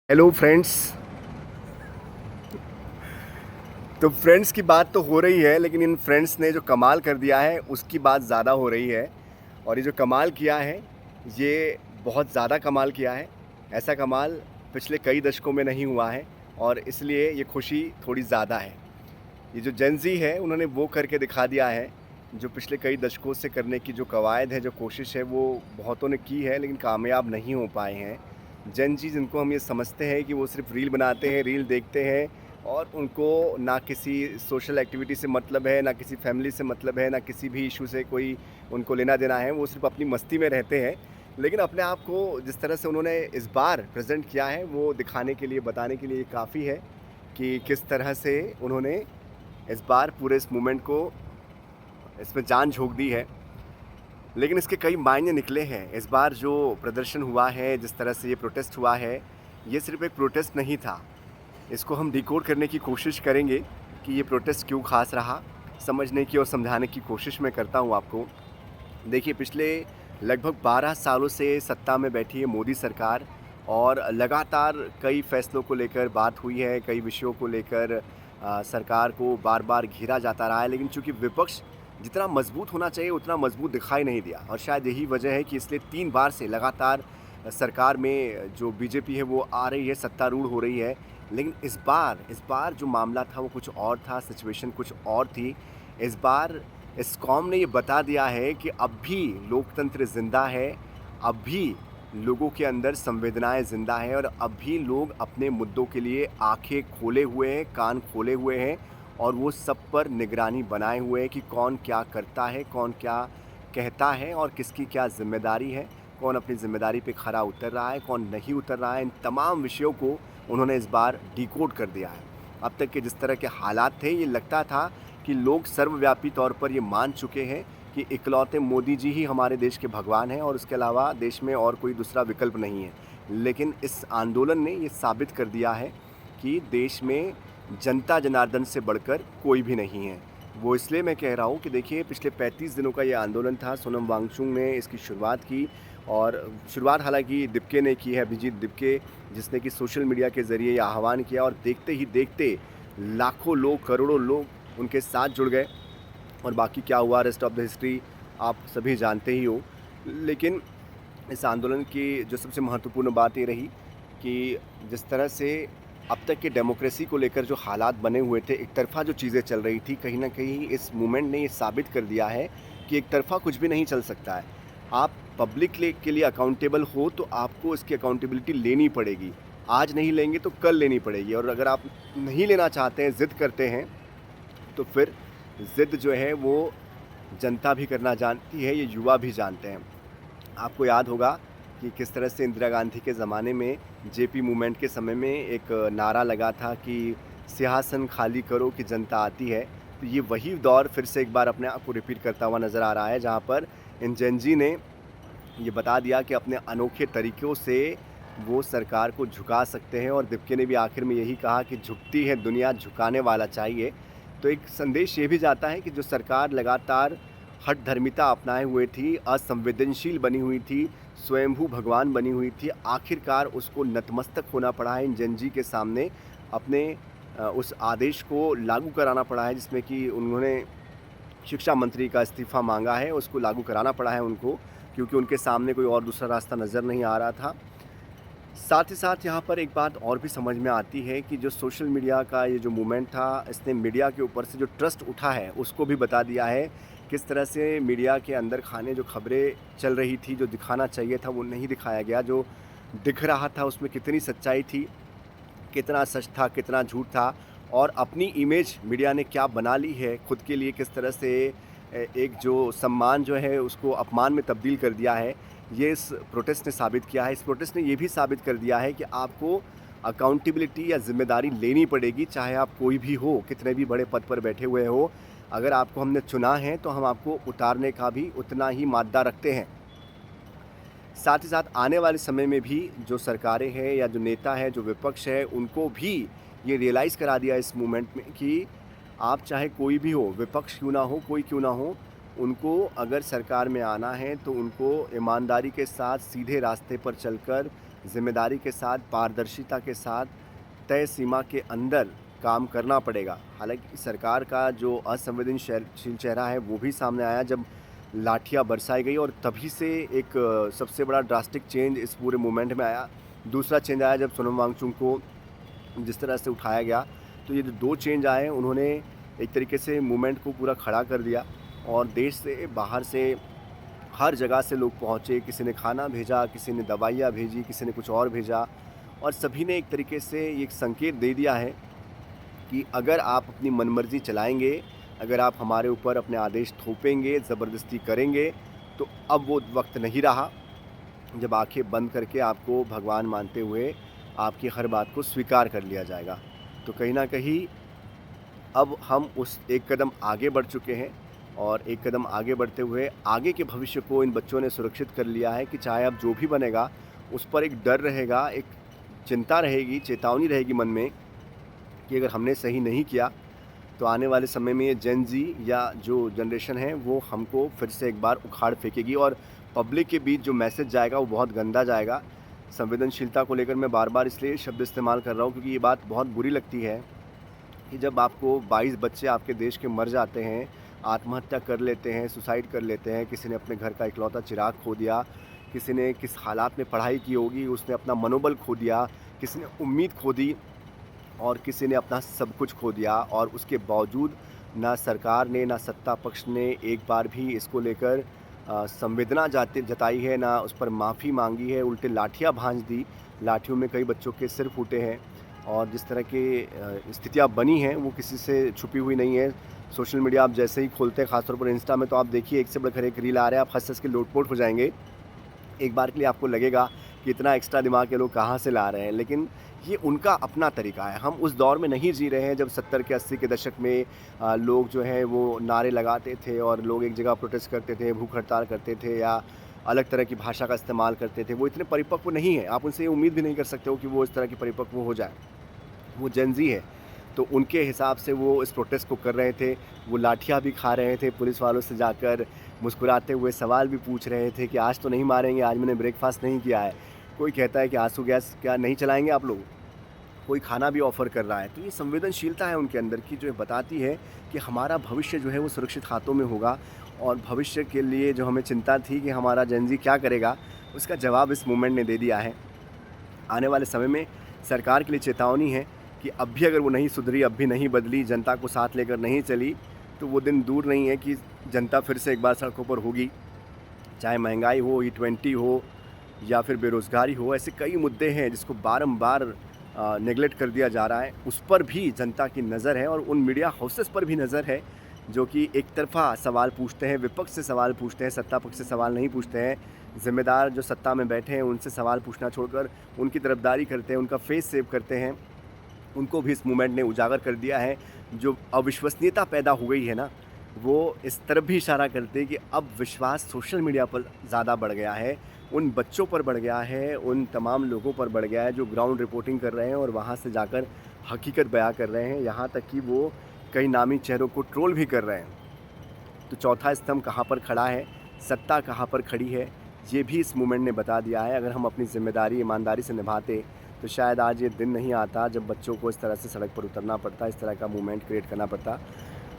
Hello friends. तो friends की बात तो हो रही है, लेकिन इन फ्रेंड्स ने जो कमाल कर दिया है उसकी बात ज़्यादा हो रही है। और ये जो कमाल किया है, ये बहुत ज़्यादा कमाल किया है। ऐसा कमाल पिछले कई दशकों में नहीं हुआ है और इसलिए ये खुशी थोड़ी ज़्यादा है। ये जो जेन ज़ी है, उन्होंने वो करके दिखा दिया है जो पिछले कई दशकों से करने की जो कवायद है, जो कोशिश है, वो बहुतों ने की है लेकिन कामयाब नहीं हो पाए हैं। जेन ज़ी जिनको हम ये समझते हैं कि वो सिर्फ़ रील बनाते हैं, रील देखते हैं और उनको ना किसी सोशल एक्टिविटी से मतलब है, ना किसी फैमिली से मतलब है, ना किसी भी इश्यू से कोई उनको लेना-देना है, वो सिर्फ़ अपनी मस्ती में रहते हैं। लेकिन अपने आप को जिस तरह से उन्होंने इस बार प्रेज़ेंट किया है, वो दिखाने के लिए, बताने के लिए काफ़ी है कि किस तरह से उन्होंने इस बार पूरे इस मूवमेंट को इसमें जान झोंक दी है। लेकिन इसके कई मायने निकले हैं। इस बार जो प्रदर्शन हुआ है, जिस तरह से ये प्रोटेस्ट हुआ है, ये सिर्फ़ एक प्रोटेस्ट नहीं था। इसको हम डिकोड करने की कोशिश करेंगे कि ये प्रोटेस्ट क्यों ख़ास रहा, समझने की और समझाने की कोशिश मैं करता हूँ आपको। देखिए, पिछले लगभग 12 सालों से सत्ता में बैठी है मोदी सरकार और लगातार कई फ़ैसलों को लेकर बात हुई है, कई विषयों को लेकर सरकार को बार-बार घेरा जाता रहा है, लेकिन चूँकि विपक्ष जितना मज़बूत होना चाहिए उतना मज़बूत दिखाई नहीं दिया और शायद यही वजह है कि इसलिए 3 बार से लगातार सरकार में जो बीजेपी है वो आ रही है, सत्तारूढ़ हो रही है। लेकिन इस बार जो मामला था वो कुछ और था, सिचुएशन कुछ और थी। इस बार इस कौम ने ये बता दिया है कि अब भी लोकतंत्र ज़िंदा है, अब भी लोगों के अंदर संवेदनाएँ ज़िंदा हैं और अब भी लोग अपने मुद्दों के लिए आँखें खोले हुए हैं, कान खोले हुए हैं और वो सब पर निगरानी बनाए हुए हैं कि कौन क्या करता है, कौन क्या कहता है और किसकी क्या ज़िम्मेदारी है, कौन अपनी ज़िम्मेदारी पे खरा उतर रहा है, कौन नहीं उतर रहा है। इन तमाम विषयों को उन्होंने इस बार डिकोड कर दिया है। अब तक के जिस तरह के हालात थे, ये लगता था कि लोग सर्वव्यापी तौर पर ये मान चुके हैं कि इकलौते मोदी जी ही हमारे देश के भगवान हैं और उसके अलावा देश में और कोई दूसरा विकल्प नहीं है। लेकिन इस आंदोलन ने ये साबित कर दिया है कि देश में जनता जनार्दन से बढ़कर कोई भी नहीं है। वो इसलिए मैं कह रहा हूँ कि देखिए, पिछले 35 दिनों का ये आंदोलन था। सोनम वांगचुक ने इसकी शुरुआत की और शुरुआत हालांकि दिप्के ने की है, अभिजीत दिप्के, जिसने कि सोशल मीडिया के ज़रिए ये आह्वान किया और देखते ही देखते लाखों लोग, करोड़ों लोग उनके साथ जुड़ गए और बाकी क्या हुआ, रेस्ट ऑफ द हिस्ट्री आप सभी जानते ही हो। लेकिन इस आंदोलन की जो सबसे महत्वपूर्ण बात ये रही कि जिस तरह से अब तक के डेमोक्रेसी को लेकर जो हालात बने हुए थे, एक तरफ़ा जो चीज़ें चल रही थी, कहीं न कहीं इस मूवमेंट ने ये साबित कर दिया है कि एक तरफ़ा कुछ भी नहीं चल सकता है। आप के लिए अकाउंटेबल हो तो आपको इसकी अकाउंटेबिलिटी लेनी पड़ेगी। आज नहीं लेंगे तो कल लेनी पड़ेगी और अगर आप नहीं लेना चाहते हैं, ज़िद करते हैं, तो फिर ज़िद जो है वो जनता भी करना जानती है, ये युवा भी जानते हैं। आपको याद होगा कि किस तरह से इंदिरा गांधी के ज़माने में जेपी मूवमेंट के समय में एक नारा लगा था कि सिंहासन खाली करो कि जनता आती है। तो ये वही दौर फिर से एक बार अपने आप को रिपीट करता हुआ नज़र आ रहा है, जहाँ पर इन जेन ज़ी ने ये बता दिया कि अपने अनोखे तरीक़ों से वो सरकार को झुका सकते हैं और दिप्के ने भी आखिर में यही कहा कि झुकती है दुनिया, झुकाने वाला चाहिए। तो एक संदेश ये भी जाता है कि जो सरकार लगातार हठधर्मिता अपनाए हुए थी, असंवेदनशील बनी हुई थी, स्वयंभू भगवान बनी हुई थी, आखिरकार उसको नतमस्तक होना पड़ा है इन जेन ज़ी के सामने। अपने उस आदेश को लागू कराना पड़ा है जिसमें कि उन्होंने शिक्षा मंत्री का इस्तीफ़ा मांगा है, उसको लागू कराना पड़ा है उनको, क्योंकि उनके सामने कोई और दूसरा रास्ता नज़र नहीं आ रहा था। साथ ही साथ यहाँ पर एक बात और भी समझ में आती है कि जो सोशल मीडिया का ये जो मूवमेंट था, इसने मीडिया के ऊपर से जो ट्रस्ट उठा है उसको भी बता दिया है। किस तरह से मीडिया के अंदर खाने जो खबरें चल रही थी, जो दिखाना चाहिए था वो नहीं दिखाया गया, जो दिख रहा था उसमें कितनी सच्चाई थी, कितना सच था, कितना झूठ था और अपनी इमेज मीडिया ने क्या बना ली है खुद के लिए, किस तरह से एक जो सम्मान जो है उसको अपमान में तब्दील कर दिया है, ये इस प्रोटेस्ट ने साबित किया है। इस प्रोटेस्ट ने ये भी साबित कर दिया है कि आपको अकाउंटेबिलिटी या ज़िम्मेदारी लेनी पड़ेगी, चाहे आप कोई भी हो, कितने भी बड़े पद पर बैठे हुए हो। अगर आपको हमने चुना है तो हम आपको उतारने का भी उतना ही माद्दा रखते हैं। साथ ही साथ आने वाले समय में भी जो सरकारें हैं या जो नेता है, जो विपक्ष है, उनको भी ये रियलाइज़ करा दिया इस मूवमेंट में कि आप चाहे कोई भी हो, विपक्ष क्यों ना हो, कोई क्यों ना हो, उनको अगर सरकार में आना है तो उनको ईमानदारी के साथ सीधे रास्ते पर चलकर ज़िम्मेदारी के साथ, पारदर्शिता के साथ, तय सीमा के अंदर काम करना पड़ेगा। हालाँकि सरकार का जो असंवेदनशील चेहरा है वो भी सामने आया जब लाठियाँ बरसाई गई, और तभी से एक सबसे बड़ा ड्रास्टिक चेंज इस पूरे मूवमेंट में आया। दूसरा चेंज आया जब सोनम वांगचुक को जिस तरह से उठाया गया। तो ये जो 2 चेंज आए, उन्होंने एक तरीके से मूवमेंट को पूरा खड़ा कर दिया, और देश से बाहर से हर जगह से लोग पहुँचे। किसी ने खाना भेजा, किसी ने दवाइयाँ भेजी, किसी ने कुछ और भेजा, और सभी ने एक तरीके से ये एक संकेत दे दिया है कि अगर आप अपनी मनमर्जी चलाएँगे, अगर आप हमारे ऊपर अपने आदेश थोपेंगे, ज़बरदस्ती करेंगे, तो अब वो वक्त नहीं रहा जब आंखें बंद करके आपको भगवान मानते हुए आपकी हर बात को स्वीकार कर लिया जाएगा। तो कहीं न कहीं अब हम उस एक कदम आगे बढ़ चुके हैं, और एक कदम आगे बढ़ते हुए आगे के भविष्य को इन बच्चों ने सुरक्षित कर लिया है कि चाहे अब जो भी बनेगा, उस पर एक डर रहेगा, एक चिंता रहेगी, चेतावनी रहेगी मन में कि अगर हमने सही नहीं किया तो आने वाले समय में ये जेन ज़ी या जो जनरेशन है वो हमको फिर से एक बार उखाड़ फेंकेगी, और पब्लिक के बीच जो मैसेज जाएगा वो बहुत गंदा जाएगा। संवेदनशीलता को लेकर मैं बार-बार इसलिए शब्द इस्तेमाल कर रहा हूँ क्योंकि ये बात बहुत बुरी लगती है कि जब आपको 22 बच्चे आपके देश के मर जाते हैं, आत्महत्या कर लेते हैं, सुसाइड कर लेते हैं, किसी ने अपने घर का इकलौता चिराग खो दिया, किसी ने किस हालात में पढ़ाई की होगी उसने अपना मनोबल खो दिया, किसी ने उम्मीद खो दी, और किसी ने अपना सब कुछ खो दिया, और उसके बावजूद ना सरकार ने, ना सत्ता पक्ष ने एक बार भी इसको लेकर संवेदना जताई है, ना उस पर माफ़ी मांगी है, उल्टे लाठियाँ भांज दी। लाठियों में कई बच्चों के सिर फूटे हैं, और जिस तरह की स्थितियाँ बनी हैं वो किसी से छुपी हुई नहीं है। सोशल मीडिया आप जैसे ही खोलते हैं, ख़ासतौर पर इंस्टा में, तो आप देखिए एक से बढ़कर एक रील आ रहा है, आप हँस-हँस के लोटपोट हो जाएंगे। एक बार के लिए आपको लगेगा कि इतना एक्स्ट्रा दिमाग के लोग कहाँ से ला रहे हैं, लेकिन ये उनका अपना तरीका है। हम उस दौर में नहीं जी रहे हैं जब 70 के 80 के दशक में लोग जो हैं वो नारे लगाते थे, और लोग एक जगह प्रोटेस्ट करते थे, भूख हड़ताल करते थे, या अलग तरह की भाषा का इस्तेमाल करते थे। वो इतने परिपक्व नहीं है, आप उनसे ये उम्मीद भी नहीं कर सकते हो कि वो इस तरह की परिपक्व हो जाए। वो जेन ज़ी है, तो उनके हिसाब से वो इस प्रोटेस्ट को कर रहे थे। वो लाठियाँ भी खा रहे थे, पुलिस वालों से जाकर मुस्कुराते हुए सवाल भी पूछ रहे थे कि आज तो नहीं मारेंगे, आज मैंने ब्रेकफास्ट नहीं किया है। कोई कहता है कि आंसू गैस क्या नहीं चलाएँगे आप लोग? कोई खाना भी ऑफ़र कर रहा है। तो ये संवेदनशीलता है उनके अंदर की, जो बताती है कि हमारा भविष्य जो है वो सुरक्षित हाथों में होगा, और भविष्य के लिए जो हमें चिंता थी कि हमारा जेन ज़ी क्या करेगा, उसका जवाब इस मूवमेंट ने दे दिया है। आने वाले समय में सरकार के लिए चेतावनी है कि अब भी अगर वो नहीं सुधरी, अब भी नहीं बदली, जनता को साथ लेकर नहीं चली, तो वो दिन दूर नहीं है कि जनता फिर से एक बार सड़कों पर होगी। चाहे महंगाई हो, E20 हो, या फिर बेरोज़गारी हो, ऐसे कई मुद्दे हैं जिसको बारंबार नेगलेक्ट कर दिया जा रहा है। उस पर भी जनता की नज़र है, और उन मीडिया हाउसेस पर भी नज़र है जो कि एक तरफ़ा सवाल पूछते हैं, विपक्ष से सवाल पूछते हैं, सत्ता पक्ष से सवाल नहीं पूछते हैं। ज़िम्मेदार जो सत्ता में बैठे हैं उनसे सवाल पूछना छोड़कर उनकी तरफदारी करते हैं, उनका फेस सेव करते हैं। उनको भी इस मूवमेंट ने उजागर कर दिया है। जो अविश्वसनीयता पैदा हो गई है ना, वो इस तरफ भी इशारा करते हैं कि अब विश्वास सोशल मीडिया पर ज़्यादा बढ़ गया है, उन बच्चों पर बढ़ गया है, उन तमाम लोगों पर बढ़ गया है जो ग्राउंड रिपोर्टिंग कर रहे हैं और वहाँ से जाकर हकीकत बयां कर रहे हैं। यहाँ तक कि वो कई नामी चेहरों को ट्रोल भी कर रहे हैं। तो चौथा स्तंभ कहाँ पर खड़ा है, सत्ता कहाँ पर खड़ी है, ये भी इस मूवमेंट ने बता दिया है। अगर हम अपनी ज़िम्मेदारी ईमानदारी से निभाते तो शायद आज ये दिन नहीं आता जब बच्चों को इस तरह से सड़क पर उतरना पड़ता, इस तरह का मूवमेंट क्रिएट करना पड़ता।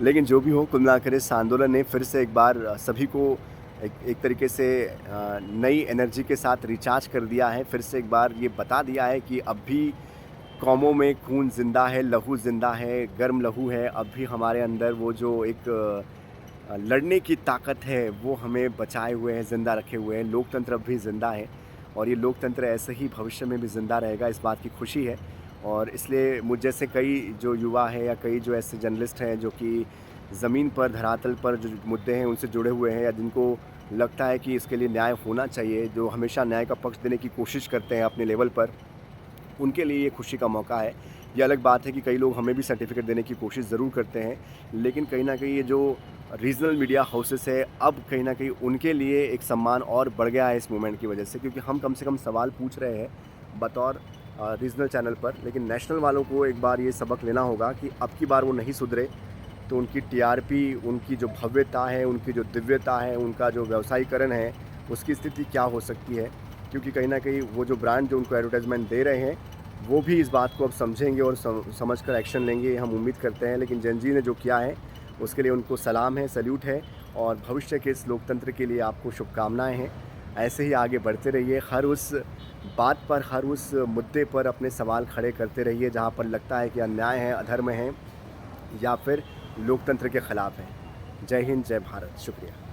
लेकिन जो भी हो, कुल मिलाकर इस आंदोलन ने फिर से एक बार सभी को एक तरीके से नई एनर्जी के साथ रिचार्ज कर दिया है। फिर से एक बार ये बता दिया है कि अब भी कौमों में खून ज़िंदा है, लहू ज़िंदा है, गर्म लहू है। अब भी हमारे अंदर वो जो एक लड़ने की ताकत है वो हमें बचाए हुए है, ज़िंदा रखे हुए हैं। लोकतंत्र अब भी ज़िंदा है, और ये लोकतंत्र ऐसे ही भविष्य में भी ज़िंदा रहेगा, इस बात की खुशी है। और इसलिए मुझ जैसे कई जो युवा हैं या कई जो ऐसे जर्नलिस्ट हैं जो कि ज़मीन पर, धरातल पर जो मुद्दे हैं उनसे जुड़े हुए हैं, या जिनको लगता है कि इसके लिए न्याय होना चाहिए, जो हमेशा न्याय का पक्ष देने की कोशिश करते हैं अपने लेवल पर, उनके लिए ये खुशी का मौका है। ये अलग बात है कि कई लोग हमें भी सर्टिफिकेट देने की कोशिश ज़रूर करते हैं, लेकिन कहीं ना कहीं ये जो रीजनल मीडिया हाउसेस है, अब कहीं ना कहीं उनके लिए एक सम्मान और बढ़ गया है इस मूवमेंट की वजह से, क्योंकि हम कम से कम सवाल पूछ रहे हैं बतौर रीजनल चैनल पर। लेकिन नेशनल वालों को एक बार ये सबक लेना होगा कि अब की बार वो नहीं सुधरे तो उनकी टीआरपी, उनकी जो भव्यता है, उनकी जो दिव्यता है, उनका जो व्यवसायीकरण है, उसकी स्थिति क्या हो सकती है। क्योंकि कहीं न कहीं वो जो ब्रांड जो उनको एडवर्टाइज़मेंट दे रहे हैं, वो भी इस बात को अब समझेंगे और समझकर एक्शन लेंगे, हम उम्मीद करते हैं। लेकिन जेन ज़ी ने जो किया है, उसके लिए उनको सलाम है, सैल्यूट है और भविष्य के इस लोकतंत्र के लिए आपको शुभकामनाएँ हैं। ऐसे ही आगे बढ़ते रहिए, हर उस बात पर, हर उस मुद्दे पर अपने सवाल खड़े करते रहिए, जहाँ पर लगता है कि अन्याय है, अधर्म है या फिर लोकतंत्र के ख़िलाफ़ है। जय हिंद, जय भारत। शुक्रिया।